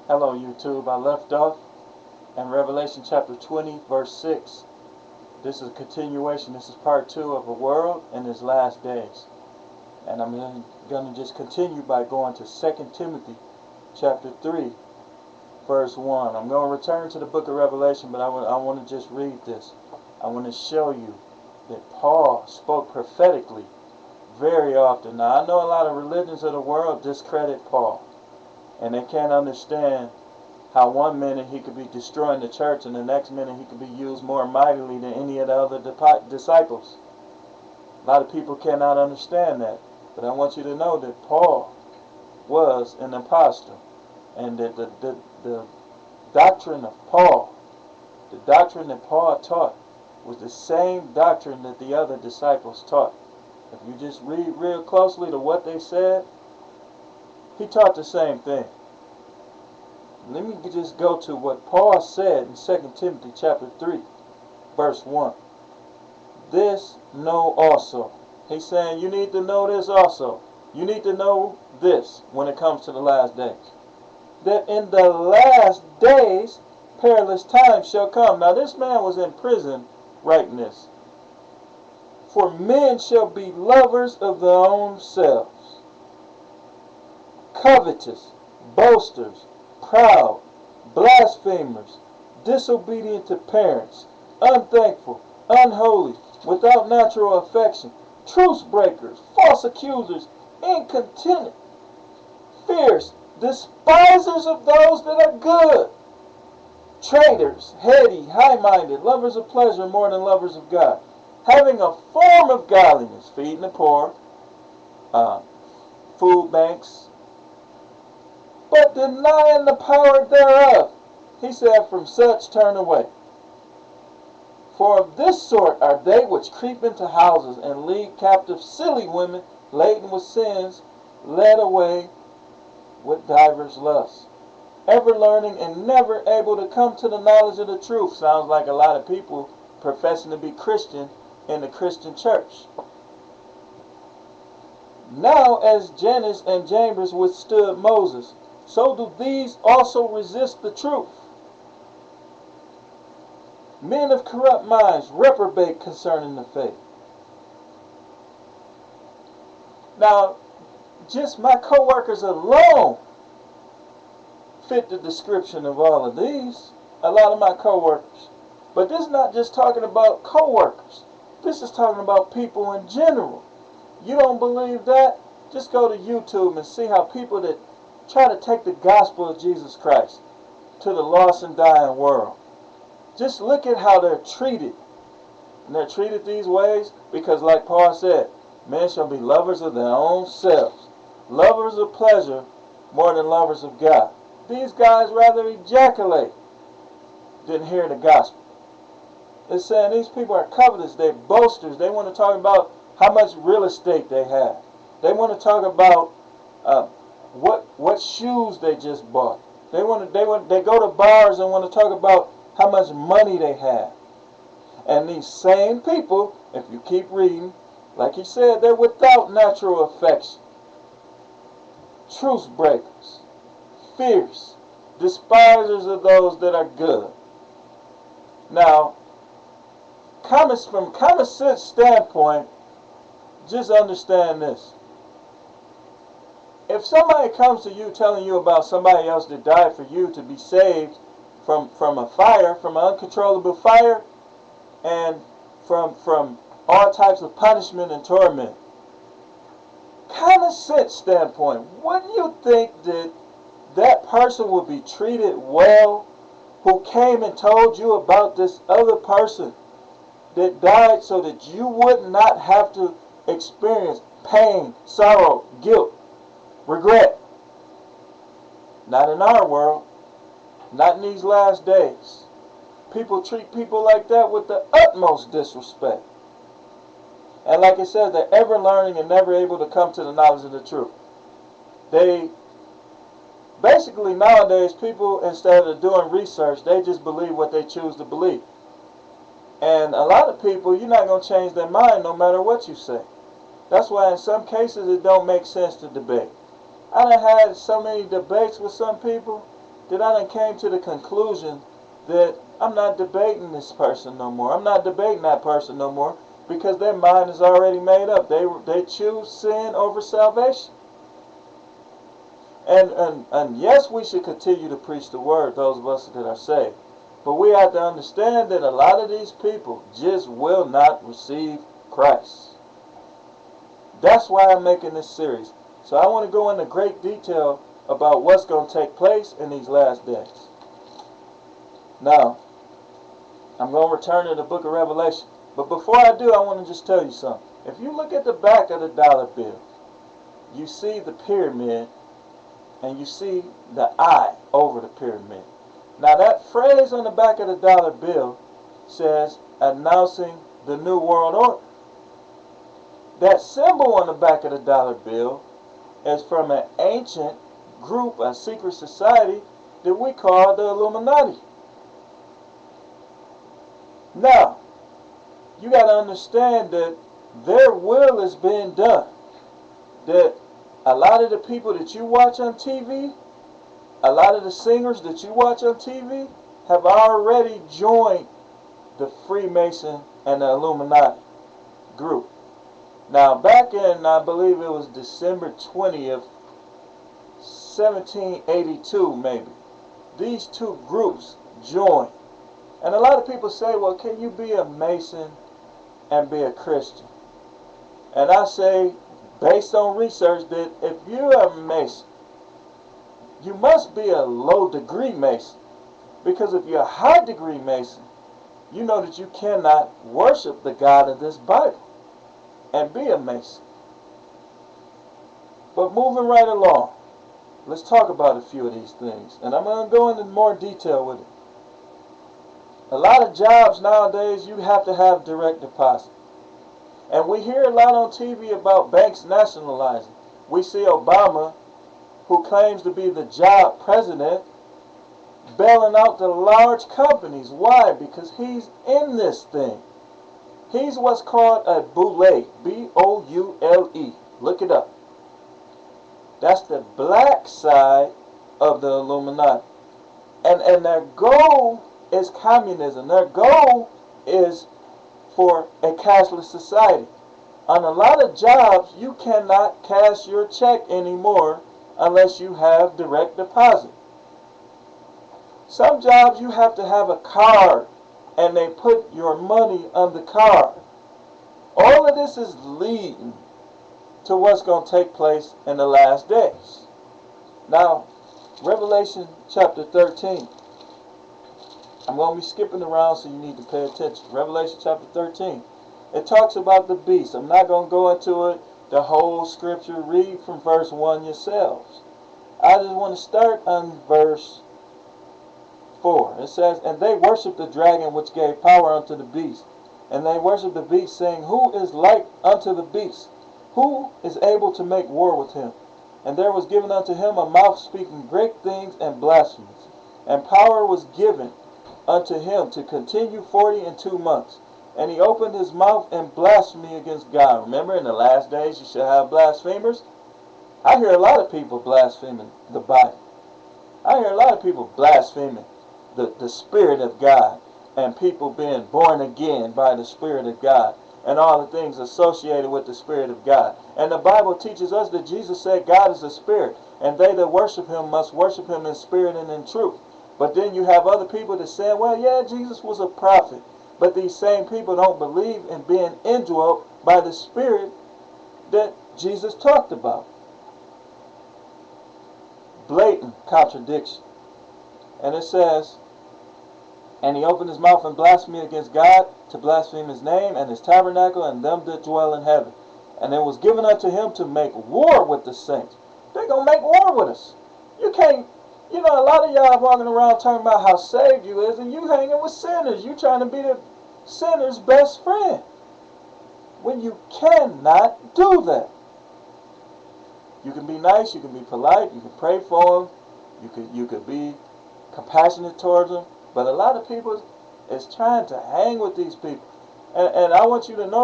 Hello YouTube, I left off in Revelation chapter 20 verse 6. This is a continuation, this is part 2 of a world in his last days. And I'm going to just continue by going to 2 Timothy chapter 3 verse 1. I'm going to return to the book of Revelation, but I want to just read this. I want to show you that Paul spoke prophetically very often. Now I know a lot of religions of the world discredit Paul. And they can't understand how one minute he could be destroying the church and the next minute he could be used more mightily than any of the other disciples. A lot of people cannot understand that. But I want you to know that Paul was an apostle. And that the doctrine of Paul, the doctrine that Paul taught, was the same doctrine that the other disciples taught. If you just read real closely to what they said, he taught the same thing. Let me just go to what Paul said in 2 Timothy chapter 3, verse 1. This know also. He's saying you need to know this also. You need to know this when it comes to the last days. That in the last days perilous times shall come. Now this man was in prison writing this. For men shall be lovers of their own selves, covetous, boasters, proud, blasphemers, disobedient to parents, unthankful, unholy, without natural affection, truce breakers, false accusers, incontinent, fierce, despisers of those that are good, traitors, heady, high-minded, lovers of pleasure more than lovers of God, having a form of godliness, feeding the poor, food banks, but denying the power thereof. He said, from such turn away. For of this sort are they which creep into houses and lead captive silly women laden with sins, led away with divers lusts, ever learning and never able to come to the knowledge of the truth. Sounds like a lot of people professing to be Christian in the Christian church. Now as Jannes and Jambres withstood Moses, so do these also resist the truth. Men of corrupt minds reprobate concerning the faith. Now, just my co-workers alone fit the description of all of these. A lot of my co-workers. But this is not just talking about co-workers. This is talking about people in general. You don't believe that? Just go to YouTube and see how people that try to take the gospel of Jesus Christ to the lost and dying world. Just look at how they're treated. And they're treated these ways because, like Paul said, men shall be lovers of their own selves, lovers of pleasure more than lovers of God. These guys rather ejaculate than hear the gospel. It's saying these people are covetous, they're boasters. They want to talk about how much real estate they have. They want to talk about what shoes they just bought. They go to bars and want to talk about how much money they have. And these same people, if you keep reading, like he said, they're without natural affection, truce breakers, fierce, despisers of those that are good. Now, from common sense standpoint, just understand this. If somebody comes to you telling you about somebody else that died for you to be saved from a fire, from an uncontrollable fire, and from all types of punishment and torment, common sense standpoint, wouldn't you think that that person would be treated well who came and told you about this other person that died so that you would not have to experience pain, sorrow, guilt, regret? Not in our world. Not in these last days. People treat people like that with the utmost disrespect. And like it says, they're ever learning and never able to come to the knowledge of the truth. They basically nowadays, people, instead of doing research, they just believe what they choose to believe. And a lot of people, you're not going to change their mind no matter what you say. That's why in some cases it don't make sense to debate. I done had so many debates with some people, that I done came to the conclusion that I'm not debating this person no more. I'm not debating that person no more because their mind is already made up. They choose sin over salvation. And yes, we should continue to preach the word, those of us that are saved. But we have to understand that a lot of these people just will not receive Christ. That's why I'm making this series. So I want to go into great detail about what's going to take place in these last days. Now, I'm going to return to the book of Revelation. But before I do, I want to just tell you something. If you look at the back of the dollar bill, you see the pyramid and you see the eye over the pyramid. Now that phrase on the back of the dollar bill says, announcing the New World Order. That symbol on the back of the dollar bill is from an ancient group, a secret society that we call the Illuminati. Now, you got to understand that their will is being done. That a lot of the people that you watch on TV, a lot of the singers that you watch on TV have already joined the Freemason and the Illuminati group. Now, back in, I believe it was December 20th, 1782 maybe, these two groups joined. And a lot of people say, well, can you be a Mason and be a Christian? And I say, based on research, that if you're a Mason, you must be a low degree Mason. Because if you're a high degree Mason, you know that you cannot worship the God of this Bible and be a Mason. But moving right along, let's talk about a few of these things. And I'm going to go into more detail with it. A lot of jobs nowadays, you have to have direct deposit. And we hear a lot on TV about banks nationalizing. We see Obama, who claims to be the job president, bailing out the large companies. Why? Because he's in this thing. He's what's called a boule. B-O-U-L-E. Look it up. That's the black side of the Illuminati. And their goal is communism. Their goal is for a cashless society. On a lot of jobs, you cannot cash your check anymore unless you have direct deposit. Some jobs you have to have a card and they put your money on the card. All of this is leading to what's going to take place in the last days. Now, Revelation chapter 13. I'm going to be skipping around, so you need to pay attention. Revelation chapter 13. It talks about the beast. I'm not going to go into it, the whole scripture. Read from verse 1 yourselves. I just want to start on verse 4. It says, and they worshiped the dragon which gave power unto the beast. And they worshiped the beast, saying, who is like unto the beast? Who is able to make war with him? And there was given unto him a mouth speaking great things and blasphemies. And power was given unto him to continue 42 months. And he opened his mouth in blasphemy against God. Remember, in the last days you shall have blasphemers. I hear a lot of people blaspheming the Bible. I hear a lot of people blaspheming the Spirit of God, and people being born again by the Spirit of God, and all the things associated with the Spirit of God. And the Bible teaches us that Jesus said God is a spirit, and they that worship him must worship him in spirit and in truth. But then you have other people that say, well, yeah, Jesus was a prophet. But these same people don't believe in being indwelt by the Spirit that Jesus talked about. Blatant contradiction. And it says, and he opened his mouth in blasphemy against God, to blaspheme his name and his tabernacle and them that dwell in heaven. And it was given unto him to make war with the saints. They're going to make war with us. You can't, you know, a lot of y'all walking around talking about how saved you is, and you hanging with sinners. You trying to be the sinner's best friend. When you cannot do that. You can be nice, you can be polite, you can pray for them, you could be compassionate towards them. But a lot of people is trying to hang with these people. And I want you to know